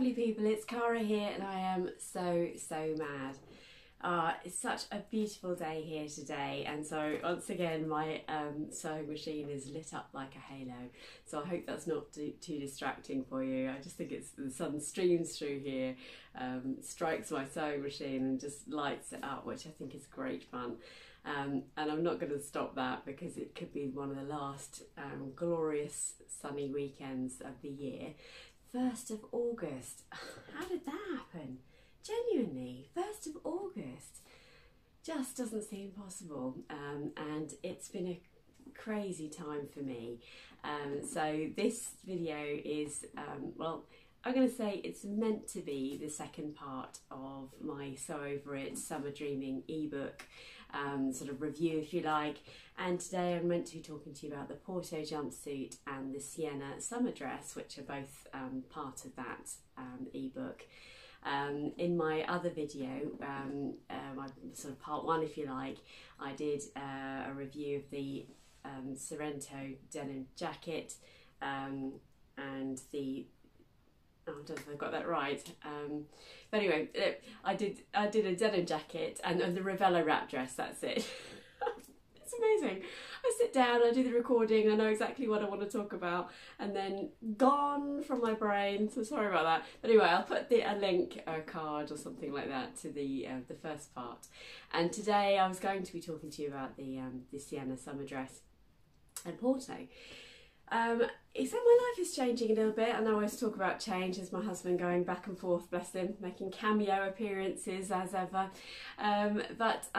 lovely people, it's Cara here and I am so mad. It's such a beautiful day here today, and so once again my sewing machine is lit up like a halo, so I hope that's not too distracting for you. I just think it's the sun streams through here, strikes my sewing machine and just lights it up, which I think is great fun. And I'm not going to stop that because it could be one of the last glorious sunny weekends of the year. 1st of August, how did that happen? Genuinely, 1st of August just doesn't seem possible, and it's been a crazy time for me. So this video is, well, I'm going to say it's meant to be the second part of my Sew Over It Summer Dreaming ebook sort of review, if you like. And today I'm meant to be talking to you about the Porto Jumpsuit and the Sienna Summer Dress, which are both part of that ebook. In my other video, my sort of part 1, if you like, I did a review of the Sorrento Denim Jacket and the, oh, I don't know if I got that right. But anyway, I did a denim jacket and the Ravello wrap dress. That's it. It's amazing. I sit down, I do the recording, I know exactly what I want to talk about, and then gone from my brain. So sorry about that. But anyway, I'll put a link, a card or something like that to the first part. And today I was going to be talking to you about the Sienna Summer Dress and Porto. So my life is changing a little bit, and I always talk about change as my husband going back and forth, bless him, making cameo appearances as ever. But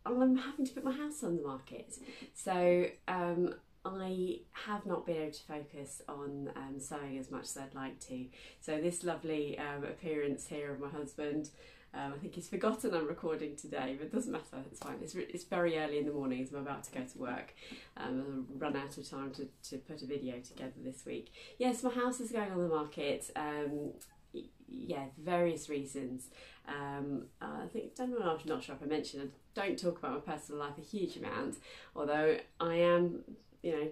I'm having to put my house on the market, so I have not been able to focus on sewing as much as I'd like to. So this lovely appearance here of my husband, I think he's forgotten I'm recording today, but it doesn't matter, it's fine. It's very early in the morning as I'm about to go to work. I'll run out of time to put a video together this week. Yes, my house is going on the market. Yeah, for various reasons. I think, I'm not sure if I mentioned, I don't talk about my personal life a huge amount, although I am, you know,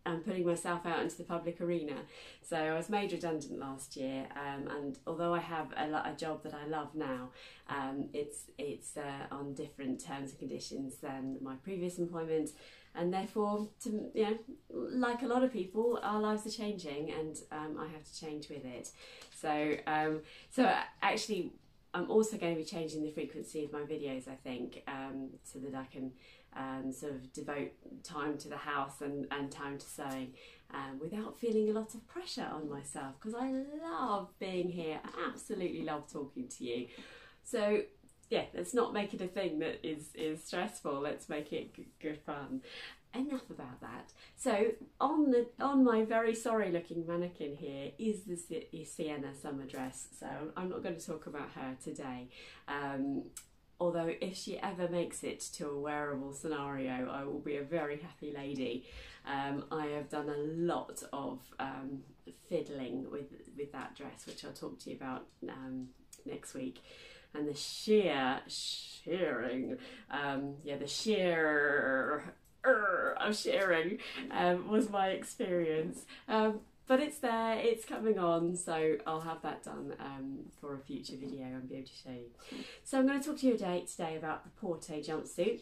I'm putting myself out into the public arena. So I was made redundant last year, and although I have a job that I love now, it's on different terms and conditions than my previous employment, and therefore, you know, like a lot of people, our lives are changing, and I have to change with it. So so actually, I'm also going to be changing the frequency of my videos, I think, so that I can sort of devote time to the house and time to sewing without feeling a lot of pressure on myself, because I love being here. I absolutely love talking to you. So yeah, let's not make it a thing that is stressful. Let's make it good fun. Enough about that. So on my very sorry looking mannequin here is the Sienna Summer Dress. So I'm not going to talk about her today. Although if she ever makes it to a wearable scenario, I will be a very happy lady. I have done a lot of fiddling with that dress, which I'll talk to you about next week. And the shearing, yeah, the sheer of shearing was my experience. But it's there, it's coming on, so I'll have that done for a future video and be able to show you. So I'm going to talk to you today about the Porto Jumpsuit,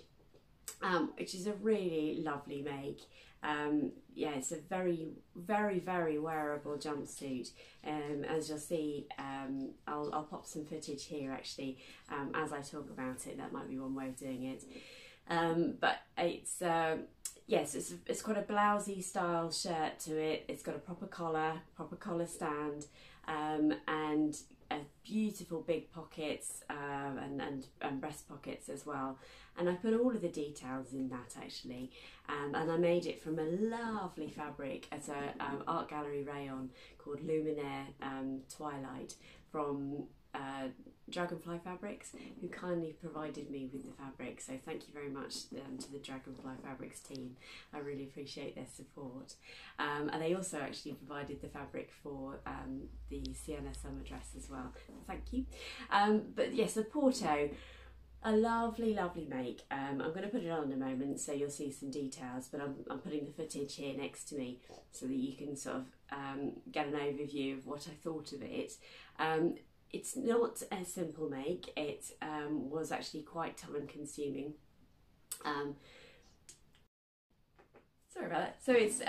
which is a really lovely make. Yeah, it's a very wearable jumpsuit. As you'll see, I'll pop some footage here actually as I talk about it. That might be one way of doing it. But it's yes, it's got a blousey style shirt to it. It's got a proper collar stand, and beautiful big pockets and breast pockets as well. And I put all of the details in that actually, and I made it from a lovely fabric at an art gallery Rayon called Lumina Twilight from Dragonfly Fabrics, who kindly provided me with the fabric. So thank you very much to the Dragonfly Fabrics team. I really appreciate their support. And they also actually provided the fabric for the Sienna Summer Dress as well. Thank you. But yes, the Porto, A lovely, lovely make. I'm going to put it on in a moment so you'll see some details, but I'm putting the footage here next to me so that you can sort of get an overview of what I thought of it. It's not a simple make. It was actually quite time consuming. Sorry about that. So it's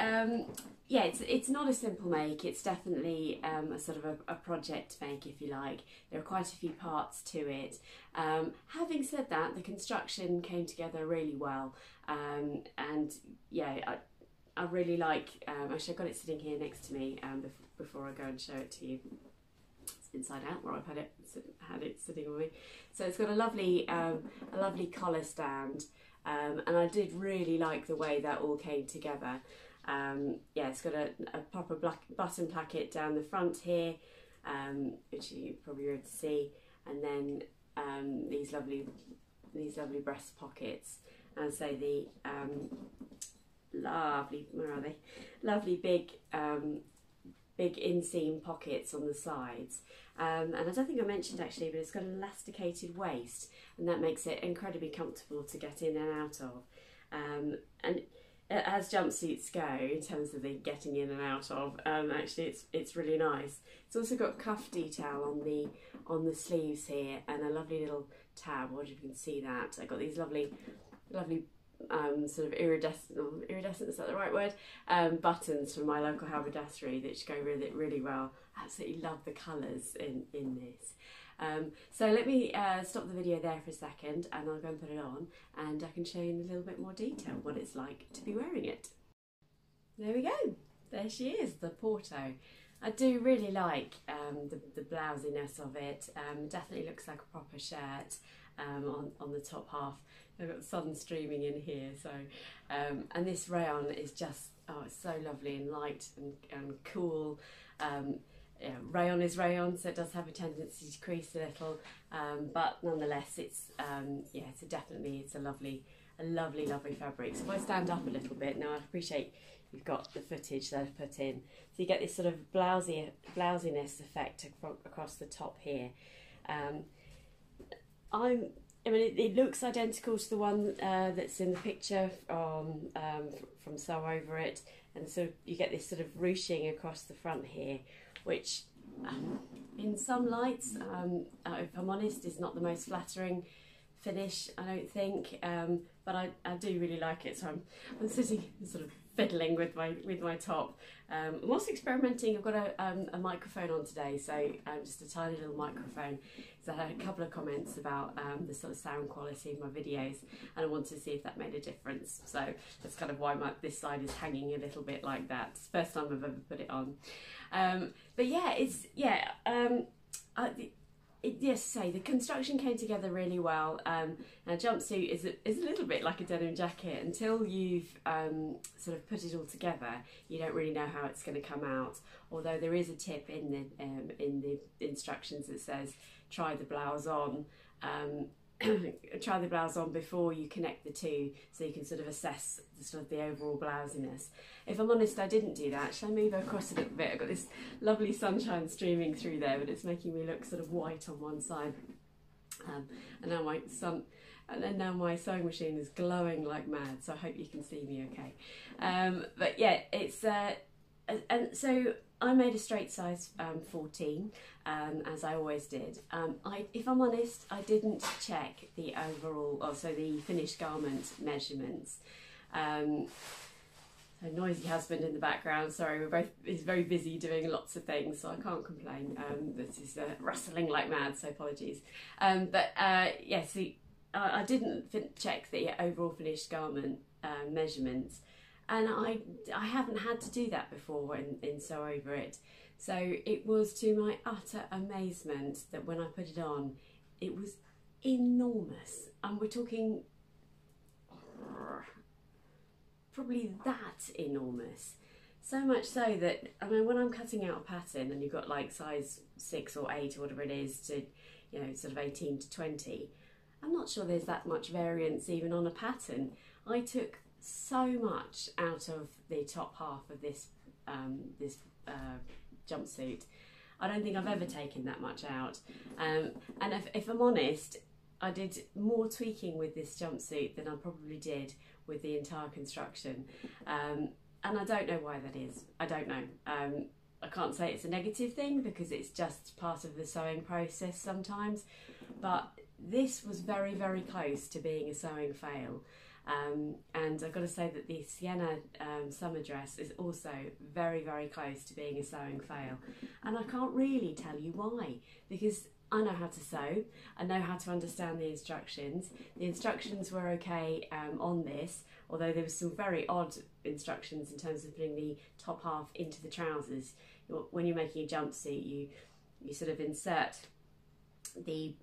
yeah, it's not a simple make. It's definitely a sort of a project make, if you like. There are quite a few parts to it. Having said that, the construction came together really well, and yeah, I really like. Actually, I've got it sitting here next to me before I go and show it to you. It's inside out where I've had it sitting on me. So it's got a lovely collar stand. And I did really like the way that all came together. Yeah, it's got a proper button placket down the front here, which you probably be able to see, and then these lovely breast pockets, and so the lovely big inseam pockets on the sides. And I don't think I mentioned actually, but it's got an elasticated waist, and that makes it incredibly comfortable to get in and out of. And as jumpsuits go, in terms of the getting in and out of, actually it's really nice. It's also got cuff detail on the sleeves here, and a lovely little tab. I wonder if you can see that. I got these lovely sort of iridescent, is that the right word? Buttons from my local haberdassery that go with it really well. Absolutely love the colours in this. So let me stop the video there for a second, and I'll go and put it on, and I can show you in a little bit more detail what it's like to be wearing it. There we go. There she is, the Porto. I do really like the blousiness of it. Definitely looks like a proper shirt on the top half. I've got the sun streaming in here, so and this rayon is just, oh, it's so lovely and light and cool. Yeah, rayon is rayon, so it does have a tendency to crease a little, but nonetheless, it's yeah, it's a lovely fabric. So if I stand up a little bit now, I appreciate you've got the footage that I've put in, so you get this sort of blousiness effect across the top here. I mean, it looks identical to the one that's in the picture from Sew Over It, and so you get this sort of ruching across the front here, which in some lights, if I'm honest, is not the most flattering finish, I don't think, but I do really like it. So I'm sitting sort of fiddling with my top. I'm also experimenting. I've got a microphone on today, so just a tiny little microphone. So I had a couple of comments about the sort of sound quality of my videos, and I wanted to see if that made a difference. So that's kind of why this side is hanging a little bit like that. It's the first time I've ever put it on. But yeah, yes, say the construction came together really well. Now, jumpsuit is a little bit like a denim jacket. Until you've sort of put it all together, you don't really know how it's going to come out. Although there is a tip in the instructions that says try the blouse on. Try the blouse on before you connect the two, so you can sort of assess the overall blousiness. If I'm honest, I didn't do that. Shall I move across a little bit? I've got this lovely sunshine streaming through there, but it's making me look sort of white on one side. And now my sewing machine is glowing like mad, so I hope you can see me okay. But yeah, it's and so I made a straight size 14, as I always did. If I'm honest, I didn't check the overall, so the finished garment measurements. A noisy husband in the background, sorry, he's very busy doing lots of things, so I can't complain. This is rustling like mad, so apologies. Yeah, see, I didn't check the overall finished garment measurements. And I haven't had to do that before in Sew Over It. So it was to my utter amazement that when I put it on, it was enormous. And we're talking probably that enormous. So much so that, I mean, when I'm cutting out a pattern and you've got like size 6 or 8 or whatever it is to, you know, sort of 18 to 20, I'm not sure there's that much variance even on a pattern. I took so much out of the top half of this jumpsuit. I don't think I've ever taken that much out, and if I'm honest, I did more tweaking with this jumpsuit than I probably did with the entire construction, and I don't know why that is. I don't know. I can't say it's a negative thing because it's just part of the sewing process sometimes, but this was very, very close to being a sewing fail. And I've got to say that the Sienna Summer Dress is also very, very close to being a sewing fail. And I can't really tell you why, because I know how to sew, I know how to understand the instructions. The instructions were okay on this, although there was some very odd instructions in terms of putting the top half into the trousers. When you're making a jumpsuit, you sort of insert the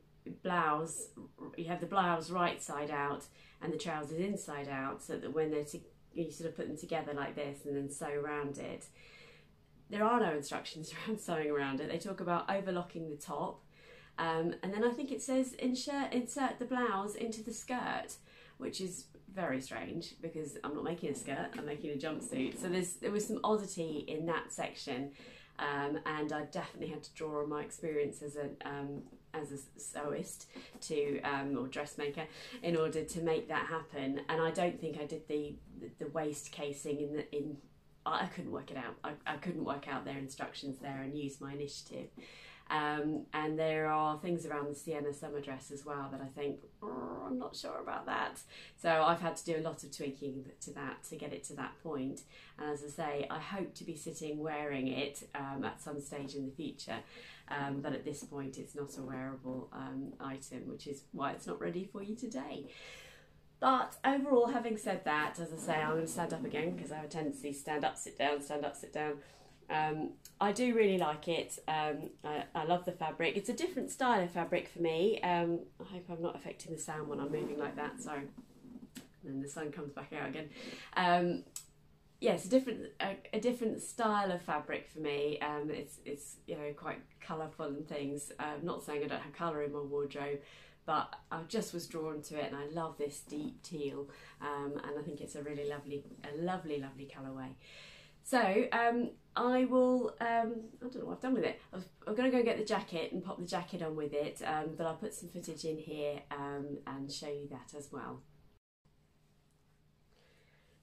blouse, you have the blouse right side out and the trousers inside out, so that when you sort of put them together like this and then sew around it. There are no instructions around sewing around it. They talk about overlocking the top, and then I think it says insert the blouse into the skirt, which is very strange because I'm not making a skirt, I'm making a jumpsuit. So there was some oddity in that section, and I definitely had to draw on my experience as a sewist or dressmaker in order to make that happen. And I don't think I did the waist casing I couldn't work it out. I couldn't work out their instructions there and use my initiative. And there are things around the Sienna Summer Dress as well that I think, I'm not sure about that. So I've had to do a lot of tweaking to that to get it to that point. And as I say, I hope to be sitting wearing it at some stage in the future. But at this point it's not a wearable item, which is why it's not ready for you today. But overall, having said that, as I say, I'm going to stand up again because I have a tendency to stand up, sit down, stand up, sit down. I do really like it. I love the fabric. It's a different style of fabric for me. I hope I'm not affecting the sound when I'm moving like that. Sorry. And then the sun comes back out again. Yeah, it's a different style of fabric for me. It's quite colourful and things. I'm not saying I don't have colour in my wardrobe, but I just was drawn to it, and I love this deep teal, and I think it's a really lovely colourway. So I will, I don't know what I've done with it. I'm going to go get the jacket and pop the jacket on with it, but I'll put some footage in here and show you that as well.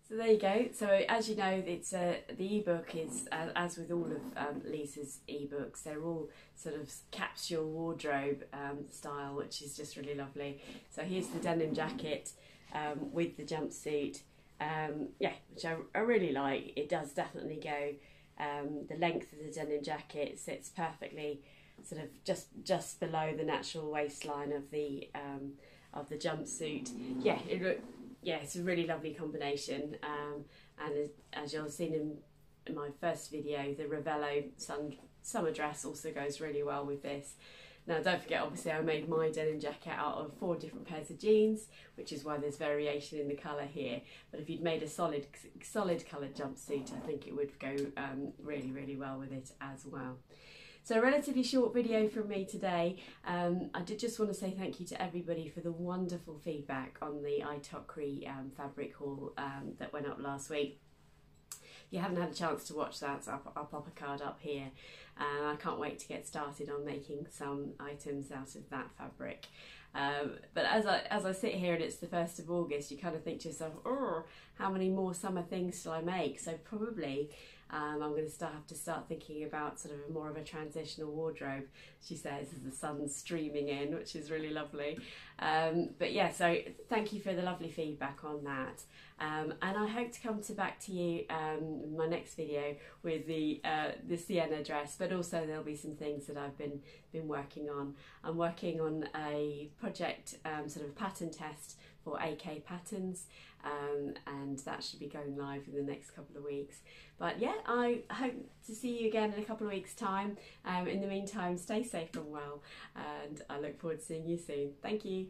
So there you go. So as you know, it's the ebook is, as with all of Lisa's ebooks, they're all sort of capsule wardrobe style, which is just really lovely. So here's the denim jacket with the jumpsuit. Yeah, which I really like. It does definitely go. The length of the denim jacket sits perfectly, sort of just below the natural waistline of the jumpsuit. Yeah, it's a really lovely combination. And as you'll have seen in my first video, the Ravello summer dress also goes really well with this. Now don't forget, obviously I made my denim jacket out of 4 different pairs of jeans, which is why there's variation in the colour here. But if you'd made a solid coloured jumpsuit, I think it would go really, really well with it as well. So a relatively short video from me today. I did just want to say thank you to everybody for the wonderful feedback on the iTokri fabric haul that went up last week. If you haven't had a chance to watch that, I'll pop a card up here. I can't wait to get started on making some items out of that fabric. But as I sit here and it's the 1st of August, you kind of think to yourself, oh, how many more summer things shall I make? So probably I'm going to have to start thinking about sort of more of a transitional wardrobe, she says, as the sun's streaming in, which is really lovely. But yeah, so thank you for the lovely feedback on that. And I hope to come back to you in my next video with the Sienna dress, but also there'll be some things that I've been working on. I'm working on a project sort of pattern test for AK patterns, and that should be going live in the next couple of weeks. But yeah, I hope to see you again in a couple of weeks' time. In the meantime, stay safe and well, and I look forward to seeing you soon. Thank you.